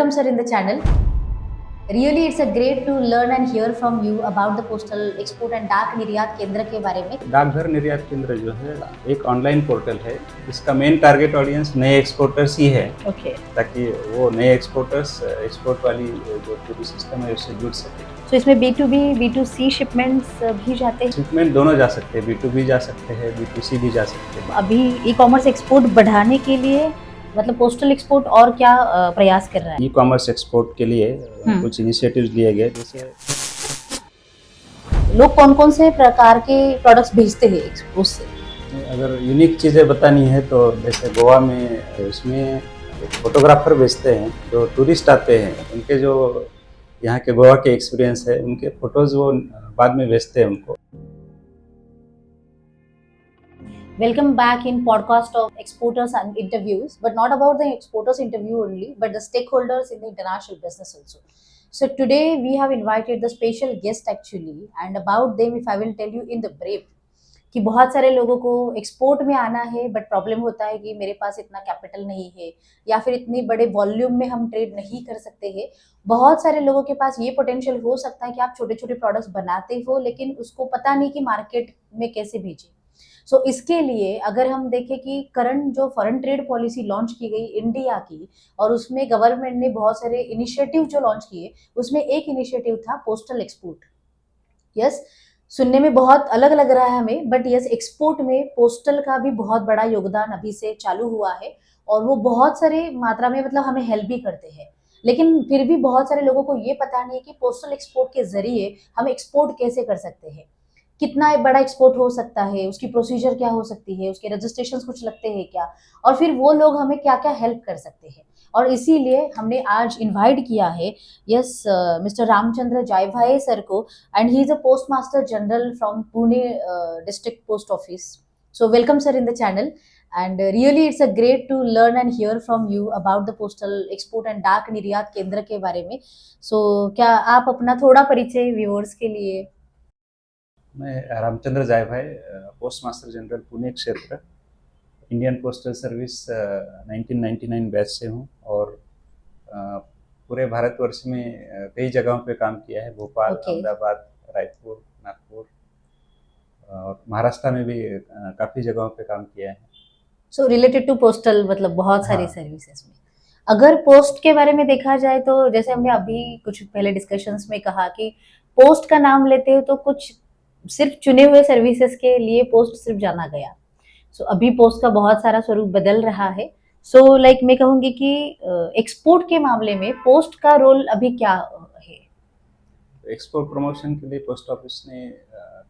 Welcome, sir, in the channel. Really, it's a great to learn and hear from you about the postal export and डाक निर्यात केंद्र के बारे में। डाकघर निर्यात केंद्र जो है एक ऑनलाइन पोर्टल है। इसका मेन टारगेट ऑडियंस नए एक्सपोर्टर्स ही है, ओके, ताकि वो नए एक्सपोर्टर्स एक्सपोर्ट वाली जो पूरी सिस्टम है उससे जुड़ सके। तो इसमें B2B, B2C शिपमेंट्स भी जाते हैं। शिपमेंट दोनों जा सकते हैं, B2B जा सकते हैं, B2C भी जा सकते हैं। अभी ई कॉमर्स एक्सपोर्ट बढ़ाने के लिए मतलब पोस्टल एक्सपोर्ट और क्या प्रयास कर रहा है? ई कॉमर्स एक्सपोर्ट के लिए कुछ इनिशिएटिव्स लिए गए, जैसे लोग कौन कौन से प्रकार के प्रोडक्ट्स भेजते हैं एक्सपोर्ट से? अगर यूनिक चीज़ें बतानी है तो जैसे गोवा में उसमें एक फोटोग्राफर भेजते हैं, जो टूरिस्ट आते हैं उनके जो यहाँ के गोवा के एक्सपीरियंस है उनके फोटोज़ वो बाद में भेजते हैं उनको। Welcome back in podcast of exporters and interviews, but not about the exporters interview only, but the stakeholders in the international business also. So today we have invited the special guest actually, and about them if I will tell you in the brief कि बहुत सारे लोगों को export में आना है but problem होता है कि मेरे पास इतना कैपिटल नहीं है या फिर इतनी बड़े वॉल्यूम में हम ट्रेड नहीं कर सकते हैं। बहुत सारे लोगों के पास ये पोटेंशियल हो सकता है कि आप छोटे छोटे प्रोडक्ट्स बनाते हो लेकिन उसको पता नहीं कि मार्केट में कैसे भेजें। सो इसके लिए अगर हम देखें कि करंट जो फॉरेन ट्रेड पॉलिसी लॉन्च की गई इंडिया की और उसमें गवर्नमेंट ने बहुत सारे इनिशिएटिव जो लॉन्च किए, उसमें एक इनिशिएटिव था पोस्टल एक्सपोर्ट। यस, सुनने में बहुत अलग लग रहा है हमें, बट यस, एक्सपोर्ट में पोस्टल का भी बहुत बड़ा योगदान अभी से चालू हुआ है और वो बहुत सारे मात्रा में मतलब हमें हेल्प भी करते हैं। लेकिन फिर भी बहुत सारे लोगों को ये पता नहीं कि पोस्टल एक्सपोर्ट के जरिए हम एक्सपोर्ट कैसे कर सकते हैं, कितना बड़ा एक्सपोर्ट हो सकता है, उसकी प्रोसीजर क्या हो सकती है, उसके रजिस्ट्रेशन कुछ लगते हैं क्या, और फिर वो लोग हमें क्या क्या हेल्प कर सकते हैं। और इसीलिए हमने आज इनवाइट किया है yes mister Ramchandra Jaybhai sir को, and he is a post master general from Pune district post office. So welcome sir in the channel, and really it's a great to learn and hear from you about the postal export and डाक निर्यात केंद्र के बारे में। सो क्या आप अपना थोड़ा परिचय व्यूअर्स के लिए? मैं Ramchandra Jaybhai, post master general Pune क्षेत्र, इंडियन पोस्टल सर्विस 1999 बैच से हूँ और पूरे भारतवर्ष में कई जगहों पे काम किया है। भोपाल, अहमदाबाद, रायपुर, नागपुर और महाराष्ट्र में भी काफ़ी जगहों पे काम किया है। सो रिलेटेड टू पोस्टल मतलब बहुत सारी सर्विसेज में अगर पोस्ट के बारे में देखा जाए तो जैसे हमने अभी कुछ पहले डिस्कशंस में कहा कि पोस्ट का नाम लेते हो तो कुछ सिर्फ चुने हुए सर्विसेज के लिए पोस्ट सिर्फ जाना गया। सो अभी पोस्ट का बहुत सारा स्वरूप बदल रहा है। सो लाइक मैं कहूंगी कि एक्सपोर्ट के मामले में पोस्ट का रोल अभी क्या है? एक्सपोर्ट प्रमोशन के लिए पोस्ट ऑफिस ने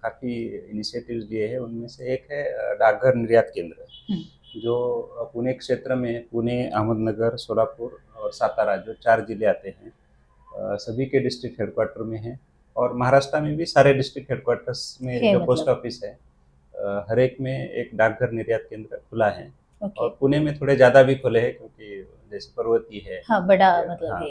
काफ़ी इनिशिएटिव्स लिए हैं। उनमें से एक है डाकघर निर्यात केंद्र, जो पुणे क्षेत्र में पुणे, अहमदनगर, सोलापुर और सातारा जो 4 जिले आते हैं, सभी के डिस्ट्रिक्ट हेडक्वार्टर में हैं। और महाराष्ट्र में भी सारे डिस्ट्रिक्ट हेडक्वार्टर्स में जो पोस्ट ऑफिस है हर एक में एक डाकघर निर्यात केंद्र खुला है। और पुणे में थोड़े ज़्यादा भी खुले हैं, क्योंकि जैसे पर्वती है, हाँ, बड़ा मतलब है,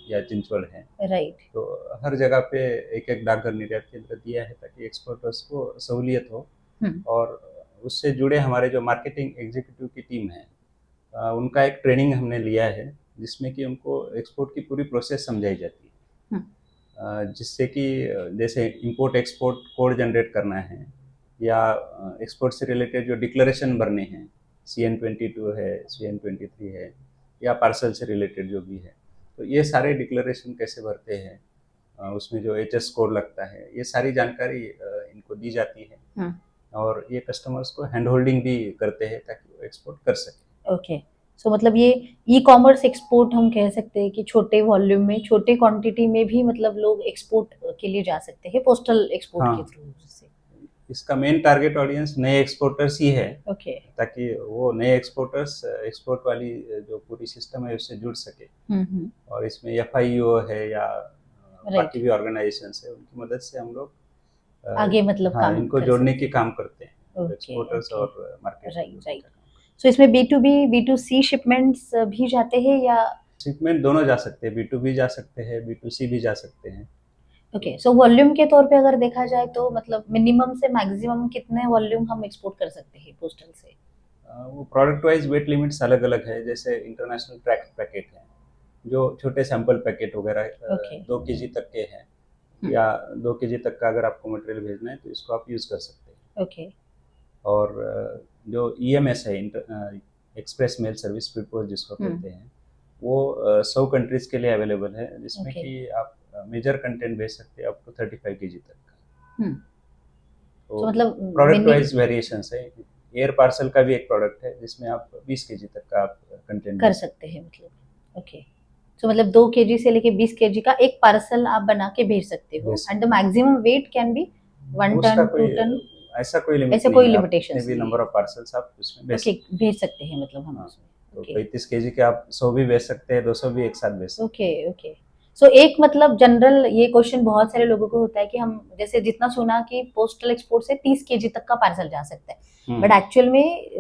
या चिंचवड़ है, राइट। तो हर जगह पे एक एक डाकघर निर्यात केंद्र दिया है ताकि एक्सपोर्टर्स को सहूलियत हो। और उससे जुड़े हमारे जो मार्केटिंग एग्जीक्यूटिव की टीम है, उनका एक ट्रेनिंग हमने लिया है, जिसमें कि उनको एक्सपोर्ट की पूरी प्रोसेस समझाई जाती है, जिससे कि जैसे इंपोर्ट एक्सपोर्ट कोड जनरेट करना है या एक्सपोर्ट से रिलेटेड जो डिक्लेरेशन भरने हैं, CN22 है, CN23 है, या पार्सल से रिलेटेड जो भी है, तो ये सारे डिक्लेरेशन कैसे भरते हैं, उसमें जो HS कोड लगता है, ये सारी जानकारी इनको दी जाती है। और ये कस्टमर्स को हैंड होल्डिंग भी करते हैं ताकि वो एक्सपोर्ट कर सके। ओके, सो मतलब ये ई कॉमर्स एक्सपोर्ट हम कह सकते हैं कि छोटे वॉल्यूम में, छोटे क्वांटिटी में भी मतलब लोग एक्सपोर्ट के लिए जा सकते हैं पोस्टल एक्सपोर्ट के थ्रू से। इसका मेन टारगेट ऑडियंस नए एक्सपोर्टर्स ही है, ताकि वो नए एक्सपोर्टर्स एक्सपोर्ट वाली जो पूरी सिस्टम है उससे जुड़ सके। और इसमें FIO है या बाकी भी ऑर्गेनाइजेशंस है, उनकी मदद से हम लोग आगे मतलब काम इनको जोड़ने की काम करते हैं, एक्सपोर्टर्स और मार्केट। राइट। सो इसमें B2B, B2C शिपमेंट्स भी जाते हैं या? शिपमेंट दोनों जा सकते हैं, B2B जा सकते हैं, B2C भी जा सकते हैं। ओके, सो वॉल्यूम के तौर पे अगर देखा जाए तो मतलब मिनिमम से मैक्सिमम कितने वॉल्यूम हम एक्सपोर्ट कर सकते हैं पोस्टल से? वो प्रोडक्ट वाइज वेट लिमिट्स अलग अलग है। जैसे इंटरनेशनल ट्रैक पैकेट है, जो छोटे सैंपल पैकेट वगैरह Okay. 2 kg तक के हैं हम्म। या 2 kg तक का अगर आपको मटेरियल भेजना है तो इसको आप यूज़ कर सकते हैं। Okay. और जो EMS है, express mail service speed post जिसको हम्म। कहते हैं, वो 100 कंट्रीज़ के लिए अवेलेबल है, जिसमें Okay. कि आप मेजर कंटेंट भेज सकते हैं अप टू 35 kg तक का। हम्म। तो तो मतलब प्रोडक्ट मैंने वाइज वेरिएशंस है। एयर पार्सल का भी एक प्रोडक्ट है जिसमें आप 20 kg तक का आप कंटेंट कर सकते हैं मतलब। ओके, तो मतलब 2 kg से लेके 20 kg का एक पार्सल आप बना के भेज सकते हो, भेज and the maximum weight can be 1 उसका टन 2 कोई टन ऐसा कोई लिमिट ऐसे नहीं कोई है, आप लिमिटेशंस जितने भी नहीं नंबर है। ऑफ पार्सल्स आप उसमें भेज ओके, सकते भेज सकते हैं मतलब हम हैं। हाँ, उसमें। तो ओके 35 kg के आप 100 भी भेज सकते हैं, 200 भी एक साथ भेज सकते ओके ओके। सो एक मतलब जनरल ये क्वेश्चन बहुत सारे लोगों को होता है कि हम जैसे जितना सुना कि पोस्टल एक्सपोर्ट से 30 kg तक का पार्सल जा सकता है, हैं। बट एक्चुअल में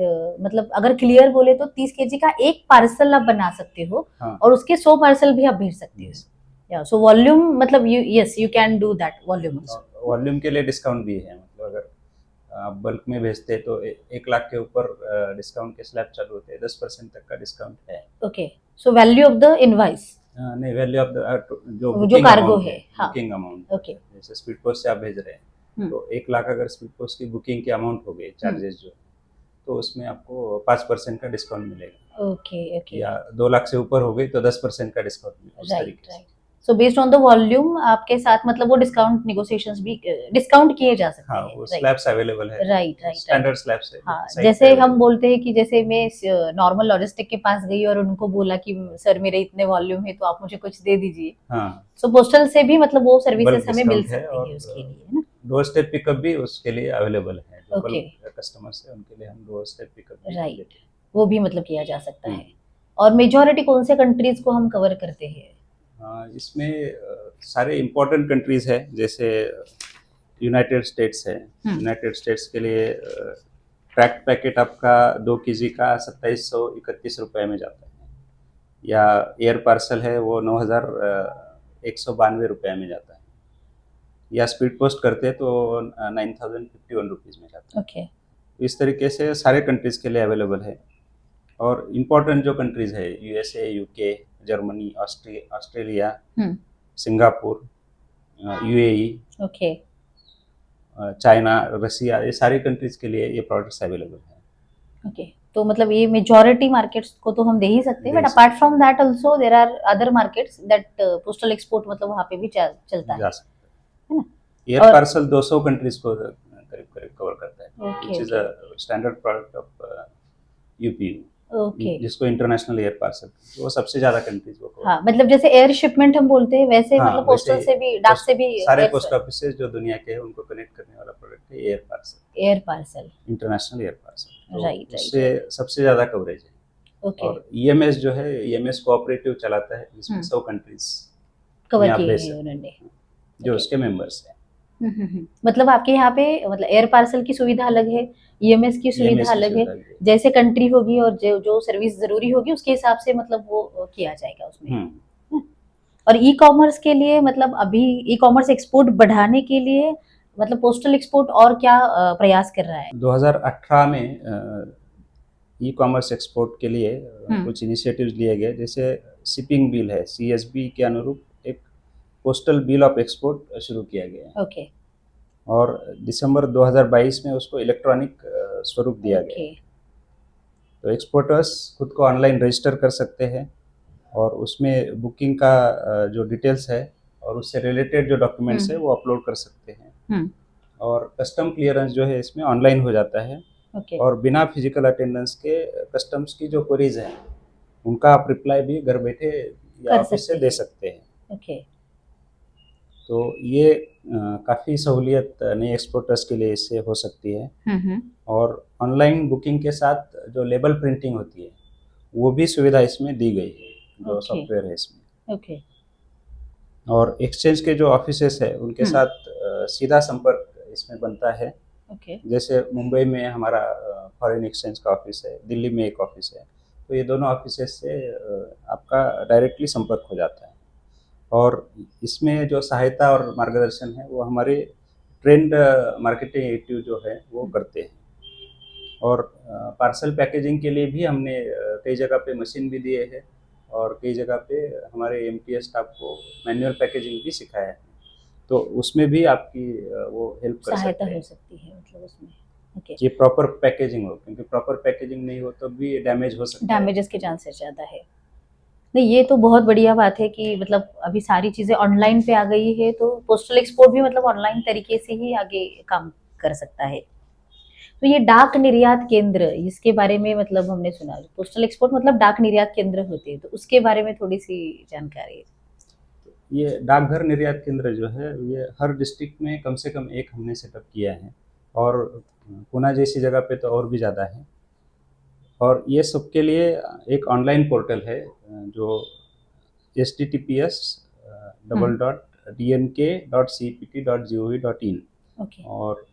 मतलब अगर क्लियर बोले तो 30 kg का एक पार्सल आप बना सकते हो हाँ, और उसके 100 पार्सल भी आप भेज सकते हो। yes। या सो वॉल्यूम मतलब yes you can do that volume also. और वॉल्यूम के लिए डिस्काउंट भी है, मतलब अगर आप बल्क में भेजते हैं तो 1 लाख के ऊपर डिस्काउंट के स्लैब चालू होते हैं, 10% तक का डिस्काउंट है। Okay, so value of the invoice नहीं, वैल्यू ऑफ द जो जो बुकिंग कार्गो अमाउंट है, है, हाँ। Booking amount, okay. जैसे स्पीड पोस्ट से आप भेज रहे हैं तो 1 लाख अगर स्पीड पोस्ट की बुकिंग की अमाउंट हो गई, चार्जेस जो, तो उसमें आपको 5% का डिस्काउंट मिलेगा। ओके ओके, या 2 लाख से ऊपर हो गई तो 10% का डिस्काउंट मिलेगा, उस राइट तरीके से। Right. So based on the volume आपके साथ मतलब वो डिस्काउंट नेगोशिएशंस भी डिस्काउंट किए जा सकते हाँ, हैं, वो राइट स्लैब्स अवेलेबल है, राइट राइट। स्टैंडर्ड स्लैब्स है, हाँ, साइट पे जैसे हम available बोलते हैं कि जैसे मैं नॉर्मल लॉजिस्टिक के पास गई और उनको बोला कि सर मेरे इतने वॉल्यूम है तो आप मुझे कुछ दे दीजिए, है। हाँ, सो पोस्टल से भी मतलब वो सर्विसेज बल्क हमें मिल डिस्काउंट है, सकती और है उसके लिए, है ना। डोर स्टेप पिकअप भी उसके लिए अवेलेबल है। जो ओके, बल्क कस्टमर्स है उनके लिए हम डोर स्टेप पिकअप भी राइट, देते हैं। वो भी मतलब किया जा सकता हम्म। है। और मेजॉरिटी कौन से कंट्रीज को हम कवर करते हैं? इसमें सारे इम्पोर्टेंट कंट्रीज है, जैसे यूनाइटेड स्टेट्स है। यूनाइटेड स्टेट्स के लिए ट्रैक्ट पैकेट आपका 2 kg का 2731 रुपये में जाता है, या एयर पार्सल है वो 9192 रुपये में जाता है, या स्पीड पोस्ट करते हैं तो 9051 रुपीज़ में जाता है। ओके, इस तरीके से सारे कंट्रीज़ के लिए अवेलेबल है। और इम्पोर्टेंट जो कंट्रीज़ है, USA, UK, Germany, Australia, Singapore, UAE, okay China, Russia, ये सारी कंट्रीज़ के लिए ये प्रोडक्ट्स अवेलेबल है। ओके। तो मतलब ये मेजॉरिटी मार्केट्स को तो हम दे ही सकते हैं, दे बट सकते apart from that also there are other markets that postal export मतलब वहाँ पे भी चलता जा है सकते ना। हैं। एयर और पार्सल 200 कंट्रीज़ को करीब करीब कवर करता है, okay which is a standard product of UP, okay, जिसको इंटरनेशनल एयर पार्सल, वो सबसे ज़्यादा कंट्रीज़ को cover हाँ मतलब जैसे एयर शिपमेंट हम बोलते हैं वैसे हाँ, मतलब वैसे पोस्टल से भी, डाक से भी सारे पोस्ट ऑफिसेज जो दुनिया के हैं उनको कनेक्ट करने वाला प्रोडक्ट है air parcel, air parcel, international air parcel. तो राइट उससे सबसे ज़्यादा कवरेज है। ओके, और EMS जो है, EMS कोऑपरेटिव चलाता है, जिसमें 100 कंट्रीज कवर में आप किए भेज हैं सकते उन्होंने। हैं, जो उसके मेंबर्स हैं। मतलब आपके यहाँ पे मतलब एयर पार्सल की सुविधा अलग है, ईएमएस की सुविधा EMS की अलग है, सुविधा भी है। जैसे कंट्री होगी और जो जो सर्विस जरूरी होगी उसके हिसाब से मतलब वो किया जाएगा उसमें। हम्म। और ई कॉमर्स के लिए मतलब अभी ई कॉमर्स एक्सपोर्ट बढ़ाने के लिए मतलब पोस्टल एक्सपोर्ट और क्या प्रयास कर रहा है? 2018 में ई कॉमर्स एक्सपोर्ट के लिए कुछ इनिशिएटिव्स लिए गए, जैसे शिपिंग बिल है, CSB के अनुरूप एक पोस्टल बिल ऑफ एक्सपोर्ट शुरू किया गया है। ओके और दिसंबर 2022 में उसको इलेक्ट्रॉनिक स्वरूप दिया गया ओके है। तो एक्सपोर्टर्स खुद को ऑनलाइन रजिस्टर कर सकते हैं और उसमें बुकिंग का जो डिटेल्स है और उससे रिलेटेड जो डॉक्यूमेंट्स है वो अपलोड कर सकते हैं। और कस्टम क्लियरेंस जो है इसमें ऑनलाइन हो जाता है, ओके और बिना फिजिकल अटेंडेंस के कस्टम्स की जो क्वेरीज हैं उनका आप रिप्लाई भी घर बैठे या कर ऑफिस से सकते दे हैं। सकते हैं। ओके तो ये काफ़ी सहूलियत नए एक्सपोर्टर्स के लिए इससे हो सकती है। और ऑनलाइन बुकिंग के साथ जो लेबल प्रिंटिंग होती है वो भी सुविधा इसमें दी गई है, जो ओके सॉफ्टवेयर है इसमें। ओके और एक्सचेंज के जो ऑफिसेस है उनके साथ सीधा संपर्क इसमें बनता है। ओके जैसे मुंबई में हमारा फॉरेन एक्सचेंज का ऑफिस है, दिल्ली में एक ऑफिस है, तो ये दोनों ऑफिसेस से आपका डायरेक्टली संपर्क हो जाता है। और इसमें जो सहायता और मार्गदर्शन है वो हमारे ट्रेंड मार्केटिंग एक्टिव जो है वो करते हैं। और पार्सल पैकेजिंग के लिए भी हमने कई जगह पे मशीन भी दिए हैं, और कई जगह पे हमारे एमटीएस स्टाफ को मैनुअल पैकेजिंग भी सिखाया है, तो उसमें भी आपकी वो हेल्प कर सहायता सकते हो हैं सकती है मतलब उसमें। ओके, कि प्रॉपर पैकेजिंग हो, क्योंकि प्रॉपर पैकेजिंग नहीं हो तो भी डैमेज हो सकता है। डैमेजेस के चांसेस ज़्यादा है। नहीं, ये तो बहुत बढ़िया बात है कि मतलब अभी सारी चीज़ें ऑनलाइन पे आ गई है, तो पोस्टल एक्सपोर्ट भी मतलब ऑनलाइन तरीके से ही आगे काम कर सकता है। तो ये डाक निर्यात केंद्र, इसके बारे में मतलब हमने सुना, पोस्टल एक्सपोर्ट मतलब डाक निर्यात केंद्र होते हैं, तो उसके बारे में थोड़ी सी जानकारी है। ये डाकघर निर्यात केंद्र जो है ये हर डिस्ट्रिक्ट में कम से कम एक हमने सेटअप किया है, और पुणे जैसी जगह पे तो और भी ज़्यादा है। और ये सबके लिए एक ऑनलाइन पोर्टल है जो https double dot dnk.cpt.gov.in, okay. और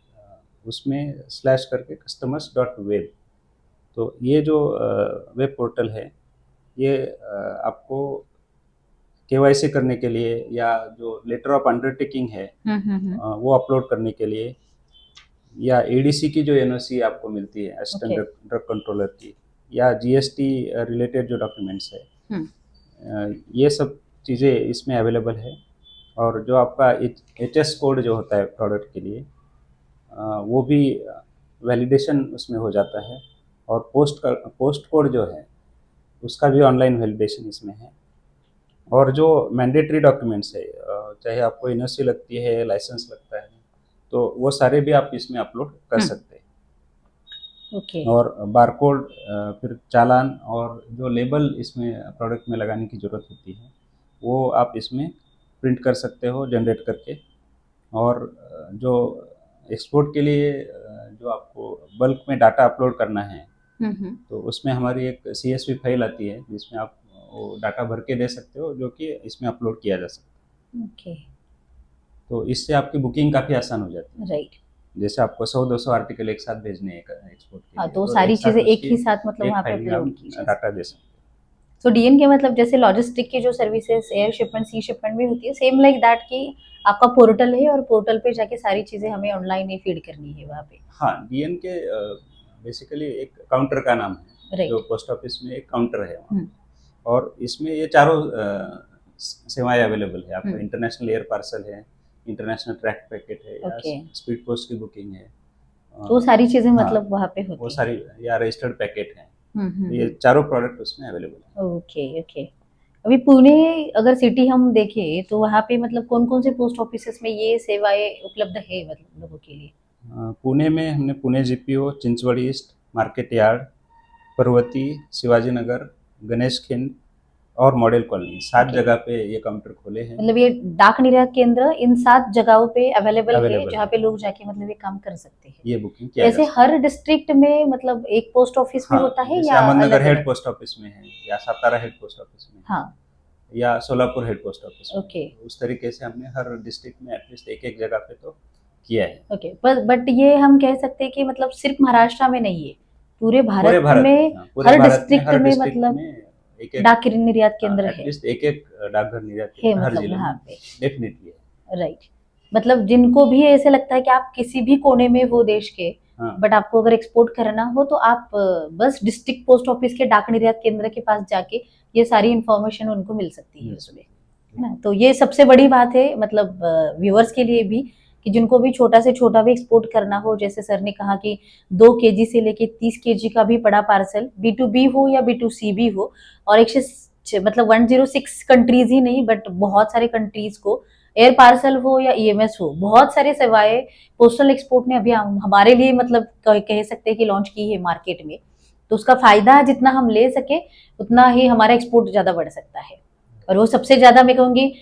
उसमें स्लैश करके कस्टमर्स डॉट वेब। तो ये जो वेब पोर्टल है ये आपको केवाईसी करने के लिए या जो लेटर ऑफ अंडरटेकिंग है वो अपलोड करने के लिए, या एडीसी की जो एनओसी आपको मिलती है असिस्टेंट ओके। ड्रग कंट्रोलर की, या जीएसटी रिलेटेड जो डॉक्यूमेंट्स है, ये सब चीज़ें इसमें अवेलेबल है। और जो आपका एचएस कोड जो होता है प्रोडक्ट के लिए, वो भी वैलिडेशन उसमें हो जाता है। और पोस्ट कोड जो है उसका भी ऑनलाइन वैलिडेशन इसमें है। और जो मैंडेटरी डॉक्यूमेंट्स है, चाहे आपको एनओसी लगती है, लाइसेंस लगता है, तो वो सारे भी आप इसमें अपलोड कर सकते हैं। ओके। और बारकोड, फिर चालान, और जो लेबल इसमें प्रोडक्ट में लगाने की ज़रूरत होती है वो आप इसमें प्रिंट कर सकते हो जनरेट करके। और जो एक्सपोर्ट के लिए जो आपको बल्क में डाटा अपलोड करना है, तो उसमें हमारी एक CSV फाइल आती है जिसमें आप वो डाटा भर के दे सकते हो, जो कि इसमें अपलोड किया जा सकता है। ओके। तो इससे आपकी बुकिंग काफ़ी आसान हो जाती है। राइट। जैसे आपको 100-200 आर्टिकल एक साथ भेजने हैं एक्सपोर्ट के हाँ, लिए, तो तो सारी एक चीजें साथ एक उसकी ही साथ मतलब एक वहाँ पे फाइल में अपलोड आप की जा डाटा सकती दे है। सकते तो डीएन के मतलब जैसे लॉजिस्टिक की जो सर्विसेज एयर शिपमेंट सी शिपमेंट भी होती है, सेम लाइक दैट कि आपका पोर्टल है और पोर्टल पे जाके सारी चीजें हमें ऑनलाइन ही फीड करनी है वहाँ पे। हैं। हाँ, डीएन के बेसिकली एक काउंटर का नाम है, जो राइट। पोस्ट ऑफिस में एक काउंटर है वहाँ। और इसमें ये चारों सेवाएं अवेलेबल है आपको। इंटरनेशनल एयर पार्सल है, इंटरनेशनल ट्रैक पैकेट है, या ओके। स्पीड पोस्ट की बुकिंग है। तो वो सारी चीजें हाँ, मतलब वहाँ पे वो होती सारी, या रजिस्टर्ड पैकेट है। है। तो ये चारों प्रोडक्ट उसमें अवेलेबल है। Okay, okay. अभी पुणे अगर सिटी हम देखें तो वहाँ पे मतलब कौन-कौन से पोस्ट ऑफिसेस में ये सेवाएँ उपलब्ध है मतलब लोगों के लिए? पुणे में हमने Pune GPO, Chinchwad east, market yard, Parvati, Shivaji Nagar, Ganesh Khind और मॉडल कॉलोनी, 7 ओके। जगह पे ये काउंटर खोले हैं। मतलब ये डाक निर्यात केंद्र इन 7 जगहों पे अवेलेबल है, अवेलेबल जहाँ है, पे लोग जाके मतलब ये काम कर सकते हैं। ये बुकिंग किया जा ऐसे सकता हर डिस्ट्रिक्ट में मतलब एक पोस्ट ऑफिस है। में हाँ, होता है जैसे या अहमदनगर हेड अलग-अलग? पोस्ट ऑफिस में है, या सातारा हेड पोस्ट ऑफिस में है, हाँ, या सोलापुर हेड पोस्ट ऑफिस में है। ओके, तो उस तरीके से हमने हर डिस्ट्रिक्ट में एटलीस्ट एक-एक जगह पे तो किया है। ओके। पर बट ये हम कह सकते हैं कि मतलब सिर्फ महाराष्ट्र में नहीं है, पूरे पूरे भारत भारत में, में हाँ, पूरे हर भारत में डिस्ट्रिक्ट हर में डिस्ट्रिक्ट मतलब में एक-एक, डाक निर्यात केंद्र है। एटलीस्ट एक-एक डाकघर निर्यात है केंद्र हर मतलब जिले वहाँ में पे। डेफिनिटली है। राइट। मतलब जिनको भी ऐसे लगता है कि आप किसी भी कोने में हो देश के, हाँ, बट आपको अगर एक्सपोर्ट करना हो तो आप बस डिस्ट्रिक्ट पोस्ट ऑफिस के डाक निर्यात केंद्र के पास जाके ये सारी इंफॉर्मेशन उनको मिल सकती है मिल उसमें, सकती है ना? तो ये सबसे बड़ी बात है मतलब व्यूअर्स के लिए भी, कि जिनको भी छोटा से छोटा भी एक्सपोर्ट करना हो, जैसे सर ने कहा कि 2 केजी से लेके 30 केजी का भी बड़ा पार्सल B2B हो या B2C भी हो, और मतलब 106 कंट्रीज ही नहीं बट बहुत सारे कंट्रीज को एयर पार्सल हो या ईएमएस हो, बहुत सारे सेवाएं पोस्टल एक्सपोर्ट ने अभी हमारे लिए मतलब कह सकते हैं कि लॉन्च की है मार्केट में। तो उसका फायदा जितना हम ले सके उतना ही हमारा एक्सपोर्ट ज्यादा बढ़ सकता है। और वो सबसे ज्यादा मैं कहूँगी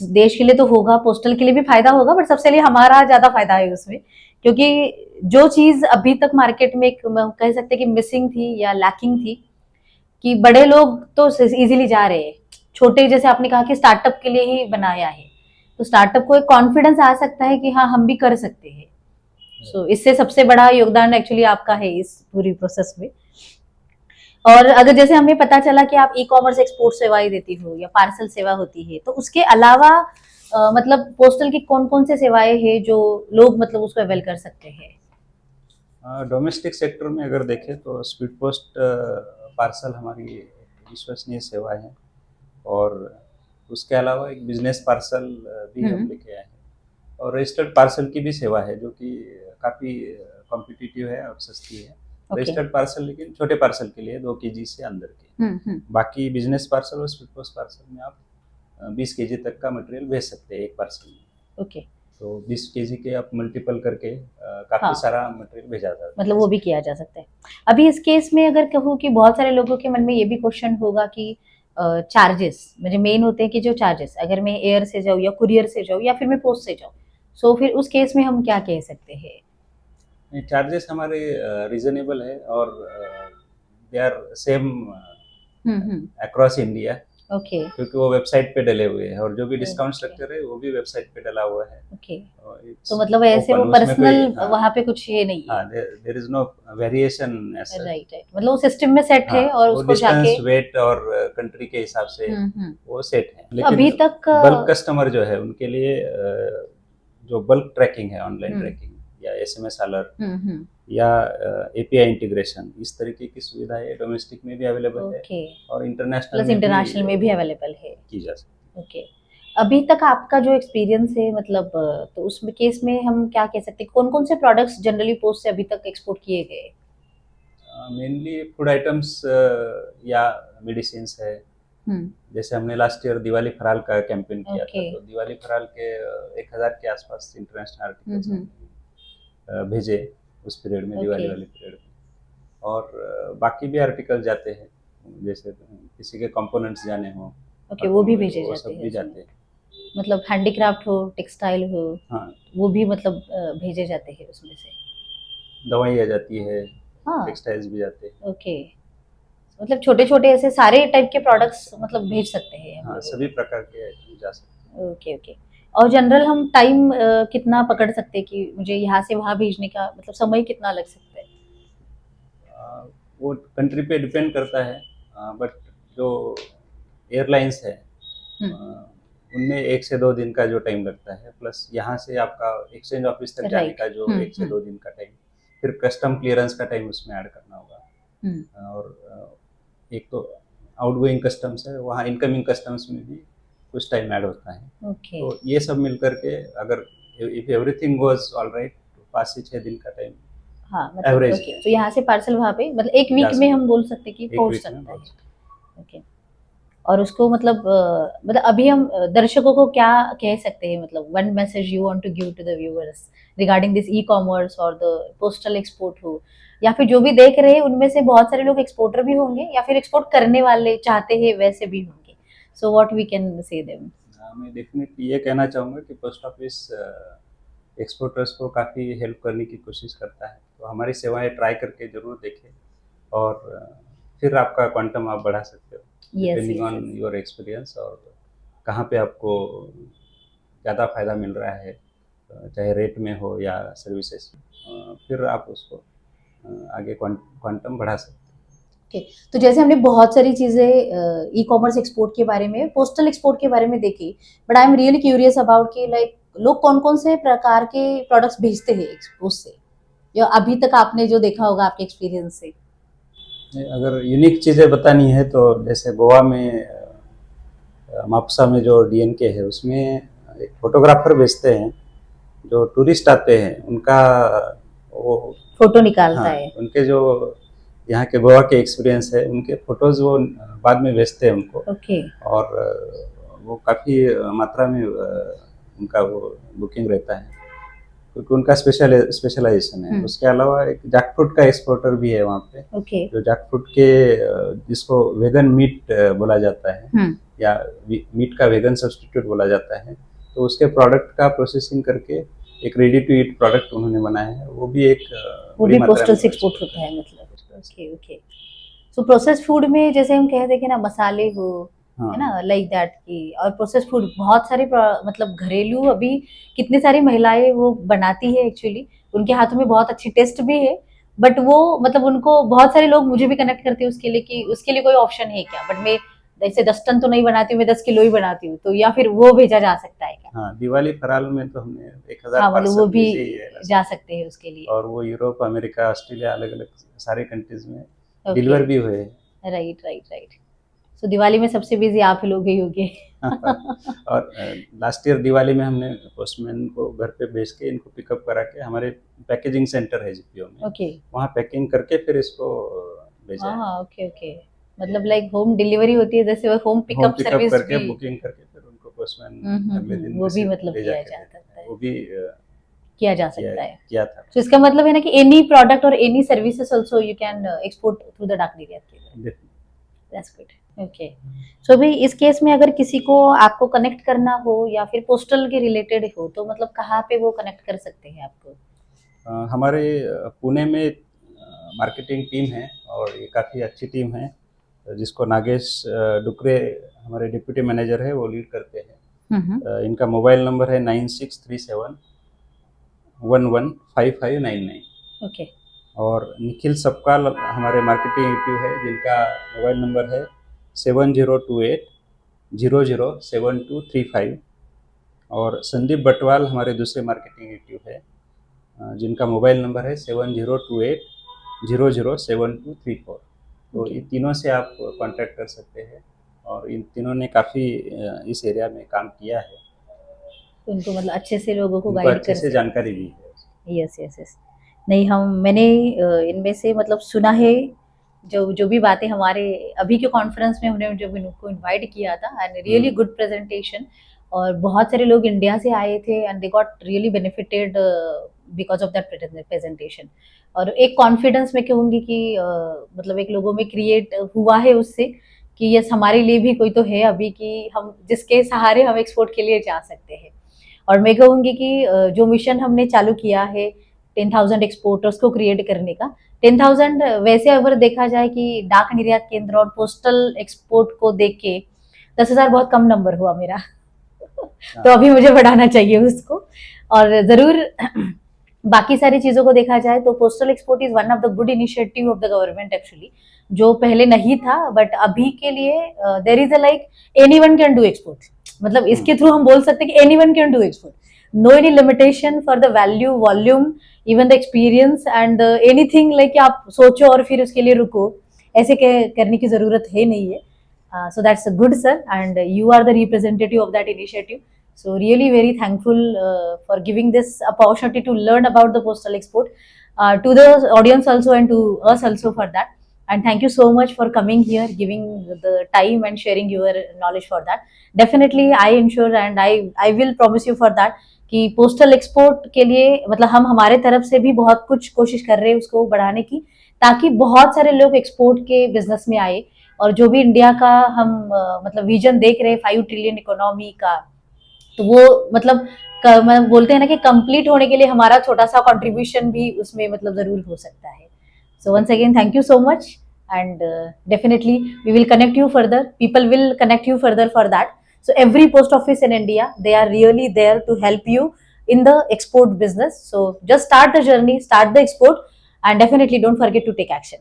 देश के लिए तो होगा, पोस्टल के लिए भी फायदा होगा, बट सबसे लिए हमारा ज्यादा फायदा है उसमें, क्योंकि जो चीज अभी तक मार्केट में कह सकते हैं कि मिसिंग थी या लैकिंग थी, कि बड़े लोग तो इजीली जा रहे हैं, छोटे जैसे आपने कहा कि स्टार्टअप के लिए ही बनाया है, तो स्टार्टअप को एक कॉन्फिडेंस आ सकता है कि हाँ हम भी कर सकते हैं। सो इससे सबसे बड़ा योगदान एक्चुअली आपका है इस पूरी प्रोसेस में। और अगर जैसे हमें पता चला कि आप ई कॉमर्स एक्सपोर्ट सेवाएं देती हो या पार्सल सेवा होती है, तो उसके अलावा मतलब पोस्टल की कौन कौन से सेवाएं हैं जो लोग मतलब उसको अवेल कर सकते हैं? डोमेस्टिक सेक्टर में अगर देखें तो स्पीड पोस्ट पार्सल हमारी विश्वसनीय सेवा है। और उसके अलावा एक बिजनेस पार्सल भी हम लेके आए हैं, और रजिस्टर्ड पार्सल की भी सेवा है जो कि काफ़ी कॉम्पिटिटिव है और सस्ती है। रजिस्टर्ड पार्सल लेकिन छोटे पार्सल के लिए 2 केजी से अंदर के। बाकी बिजनेस पार्सल और स्पीड पोस्ट पार्सल में आप 20 केजी तक का मटेरियल भेज सकते हैं एक पार्सल में। ओके, तो 20 केजी के आप मल्टीपल करके काफ़ी हाँ, सारा मटेरियल भेजा जाता है। मतलब वो भी किया जा सकता है। अभी इस केस में अगर कहूँ कि बहुत सारे लोगों के मन में ये भी क्वेश्चन होगा कि चार्जेस मुझे मेन होते हैं कि जो चार्जेस अगर मैं एयर से जाऊँ या कुरियर से जाऊँ या फिर मैं पोस्ट से जाऊँ, सो फिर उस केस में हम क्या कह सकते हैं? चार्जेस हमारे रीजनेबल है और they are same across India, okay, क्योंकि वो वेबसाइट पे डले हुए हैं और जो भी डिस्काउंट ओके, स्ट्रक्चर है वो भी वेबसाइट पे डला हुआ है। ओके। और it's तो मतलब ऐसे वो open, उसमें कोई पर्सनल वहाँ पे कुछ ये नहीं है। हाँ, देयर इज नो वेरिएशन ऐसा। राइट, राइट, मतलब वो सिस्टम में सेट हाँ, है और वो उसको जाके डिस्टेंस, वेट और कंट्री के हिसाब से वो सेट है। तो लेकिन अभी तक बल्क कस्टमर जो है उनके लिए जो बल्क ट्रैकिंग है, ऑनलाइन ट्रैकिंग या एसएमएस अलर्ट या एपीआई इंटीग्रेशन, इस तरीके की सुविधाएं डोमेस्टिक में भी अवेलेबल है ओके, और इंटरनेशनल प्लस इंटरनेशनल में भी अवेलेबल है। की जा सकती ओके, अभी तक आपका जो एक्सपीरियंस है मतलब तो उसमें केस में हम क्या कह सकते हैं कौन कौन से प्रोडक्ट्स जनरली पोस्ट से अभी तक एक्सपोर्ट किए गए? है। मेनली फूड आइटम्स या मेडिसिन है। जैसे हमने लास्ट ईयर दिवाली फराल का कैंपेन किया था, ओके, तो दिवाली फराल के 1000 के आसपास इंटरनेशनल आर्टिकल्स भेजे उस पीरियड में, दिवाली वाले पीरियड में। और बाकी भी आर्टिकल जाते हैं, जैसे किसी के कंपोनेंट्स जाने हो, ओके, वो भी भेजे वो जाते सब हैं भी उसमें। जाते हैं। मतलब हैंडीक्राफ्ट हो, टेक्सटाइल हो, हाँ, वो भी मतलब भेजे जाते हैं उसमें से। दवाई आ जाती है, हाँ, टेक्सटाइल्स भी जाते हैं। ओके, मतलब छोटे-छोटे ऐसे सारे टाइप के प्रोडक्ट्स मतलब भेज सकते हैं हम हाँ, लोग। सभी प्रकार के आइटम जा सकते ओके, ओके। और जनरल हम टाइम कितना पकड़ सकते हैं कि मुझे यहाँ से वहाँ भेजने का मतलब समय कितना लग सकता है? हैं। वो कंट्री पे डिपेंड करता है, बट जो एयरलाइंस है हुँ, उनमें 1 से 2 दिन का जो टाइम लगता है, प्लस यहाँ से आपका एक्सचेंज ऑफिस तक जाने राइट। का जो 1 से 2 दिन का टाइम, फिर कस्टम क्लियरेंस का टाइम उसमें ऐड करना होगा। और एक तो आउटगोइंग कस्टम्स है, वहाँ इनकमिंग कस्टम्स में भी कुछ टाइम ऐड होता है। ओके। तो ये सब मिल करके अगर if everything goes all right, तो 5 से 6 दिन का टाइम हाँ, मतलब एवरेज ओके, है, तो यहाँ से पार्सल वहाँ पे मतलब 1 जा वीक में सकता हम बोल सकते हैं कि है, एक पहुँच वीक में सकता है। पहुँच सकता ओके। और उसको मतलब मतलब अभी हम दर्शकों को क्या कह सकते हैं मतलब one message you want to give to the viewers regarding this e-commerce और द पोस्टल एक्सपोर्ट हो या फिर जो भी देख रहे हैं उनमें से बहुत सारे लोग एक्सपोर्टर भी होंगे या फिर एक्सपोर्ट करने वाले चाहते हैं वैसे भी होंगे। So what we can say them? मैं डेफिनेटली ये कहना चाहूँगा कि पोस्ट ऑफिस एक्सपोर्टर्स को काफ़ी हेल्प करने की कोशिश करता है, तो हमारी सेवाएं ट्राई करके ज़रूर देखें और फिर आपका क्वांटम आप बढ़ा सकते हो yes, depending yes, on yes. Your experience और कहाँ पे आपको ज़्यादा फायदा मिल रहा है, चाहे रेट में हो या सर्विसेज, फिर आप उसको आगे क्वांटम बढ़ा सकते हैं। ओके, तो जैसे हमने बहुत सारी चीजें ई कॉमर्स एक्सपोर्ट के बारे में पोस्टल एक्सपोर्ट के बारे में देखी, but I am really curious about कि लाइक लोग कौन कौन से प्रकार के प्रोडक्ट्स भेजते हैं एक्सपोर्ट से या अभी तक आपने जो देखा होगा आपके एक्सपीरियंस से? अगर यूनिक चीज़ें बतानी है तो जैसे गोवा में मापुसा में जो डीएनके है उसमें एक फोटोग्राफर भेजते हैं, जो टूरिस्ट आते हैं उनका वो, फोटो निकालता हाँ, है। उनके जो यहाँ के गोवा के एक्सपीरियंस है उनके फोटोज़ वो बाद में भेजते हैं उनको। ओके, और वो काफ़ी मात्रा में उनका वो बुकिंग रहता है, क्योंकि उनका स्पेशलाइजेशन है। उसके अलावा एक जैकफ्रूट का एक्सपोर्टर भी है वहाँ पे, ओके, जो जैकफ्रूट के जिसको वेगन मीट बोला जाता है या मीट का वेगन सब्स्टिट्यूट बोला जाता है, तो उसके प्रोडक्ट का प्रोसेसिंग करके एक रेडी टू ईट प्रोडक्ट उन्होंने बनाया है, वो भी एक वो बड़ी भी मात्रा पोस्टल में से एक्सपोर्ट होता है मतलब। Okay, okay. So processed food में जैसे हम कह दें कि ना मसाले हो, है ना, हाँ, लाइक दैट की और प्रोसेस्ड फूड बहुत सारे मतलब घरेलू अभी कितनी सारी महिलाएं वो बनाती है एक्चुअली, उनके हाथों में बहुत अच्छी टेस्ट भी है, बट वो मतलब उनको बहुत सारे लोग मुझे भी कनेक्ट करते हैं उसके लिए कि उसके लिए कोई ऑप्शन है क्या, बट मैं जैसे 10 टन तो नहीं बनाती हूँ, मैं 10 किलो ही बनाती हूँ, तो या फिर वो भेजा जा सकता है क्या? हाँ, दिवाली फराल में तो हमने 1000 हाँ, मतलब वो पार्सल भी भेजे ही है जा रास्ते सकते हैं उसके लिए। में, और वो यूरोप, अमेरिका, ऑस्ट्रेलिया, अलग अलग सारे कंट्रीज में ओके, डिलीवर भी हुए हैं। Right, right, right. So Diwali में सबसे बिजी आप ही लोग ही होंगे। और लास्ट ईयर दिवाली में हमने पोस्टमैन को घर पे भेज के इनको पिकअप करा के हमारे पैकेजिंग सेंटर है जीपीओ में, ओके। वहाँ पैकिंग करके फिर इसको भेजा है। हाँ, ओके ओके। मतलब लाइक होम डिलीवरी होती है, जैसे वो home home pickup pickup service करके भी। बुकिंग करके फिर उनको पोस्टमैन अगले दिन वो भी रिसीव मतलब ले किया जाके जा देता सकता है, है, वो भी किया जा किया सकता है। किया था। तो इसका मतलब है ना कि एनी प्रोडक्ट और any services also you can export through the डाक निर्यात केंद्र। That's good. ओके। सो भाई इस केस में अगर किसी को आपको कनेक्ट करना हो या फिर पोस्टल के रिलेटेड हो, तो मतलब कहाँ पे वो कनेक्ट कर सकते हैं आपको? हमारे पुणे में मार्केटिंग टीम है और ये काफ़ी अच्छी टीम है, जिसको नागेश डुकरे हमारे डिप्यूटी मैनेजर है, वो लीड करते हैं। इनका मोबाइल नंबर है 9637115599। ओके। और निखिल सपकाल हमारे मार्केटिंग एक्टिव है, जिनका मोबाइल नंबर है 7028007235। और संदीप बटवाल हमारे दूसरे मार्केटिंग एक्टिव है, जिनका मोबाइल नंबर है 7028007234। तो इन तीनों से आप कांटेक्ट कर सकते हैं, और इन तीनों ने काफ़ी इस एरिया में काम किया है, उनको मतलब अच्छे से लोगों को उनको गाइड अच्छे कर से सकते जानकारी भी है। हैं। Yes yes yes. नहीं, मैंने इनमें से मतलब सुना है, जो जो भी बातें हमारे अभी के कॉन्फ्रेंस में हमने जब इनको इनवाइट किया था, एंड रियली गुड प्रेजेंटेशन। और बहुत सारे लोग इंडिया से आए थे and they got really benefited because of that presentation. और एक कॉन्फिडेंस मैं कहूँगी कि मतलब एक लोगों में क्रिएट हुआ है उससे, कि यस हमारे लिए भी कोई तो है अभी, कि हम जिसके सहारे हम एक्सपोर्ट के लिए जा सकते हैं। और मैं कहूँगी कि जो मिशन हमने चालू किया है 10,000 एक्सपोर्टर्स को क्रिएट करने का, 10,000 वैसे अगर देखा जाए कि डाक निर्यात केंद्र और पोस्टल एक्सपोर्ट को देख के 10,000 बहुत कम नंबर हुआ मेरा। तो अभी मुझे बढ़ाना चाहिए उसको। और जरूर बाकी सारी चीजों को देखा जाए तो postal export is one of the good initiative of the government actually, जो पहले नहीं था, बट अभी के लिए there is a like anyone can do export. मतलब इसके थ्रू हम बोल सकते हैं कि anyone can do export, no any limitation for the value, volume, even the experience and anything like कि आप सोचो और फिर उसके लिए रुको, ऐसे करने की जरूरत है नहीं है। So that's a good, sir, and you are the representative of that initiative. So really very thankful for giving this opportunity to learn about the postal export, to the audience also and to us also for that. And thank you so much for coming here, giving the time and sharing your knowledge for that. Definitely, I ensure and I will promise you for that कि postal export के लिए मतलब हम हमारे तरफ से भी बहुत कुछ कोशिश कर रहे हैं उसको बढ़ाने की, ताकि बहुत सारे लोग एक्सपोर्ट के बिजनेस में आए। और जो भी इंडिया का हम मतलब विजन देख रहे हैं 5 ट्रिलियन इकोनॉमी का, तो वो मतलब मतलब बोलते हैं ना कि कंप्लीट होने के लिए हमारा छोटा सा कंट्रीब्यूशन भी उसमें मतलब जरूर हो सकता है। So once again thank you so much, and definitely we will connect you further, people will connect you further for that. So every post office in India, they are really there to help you in the export business. So just start the journey, start the export, and definitely don't forget to take action.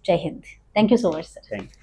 Jai Hind. Thank you so much, sir. Thank you.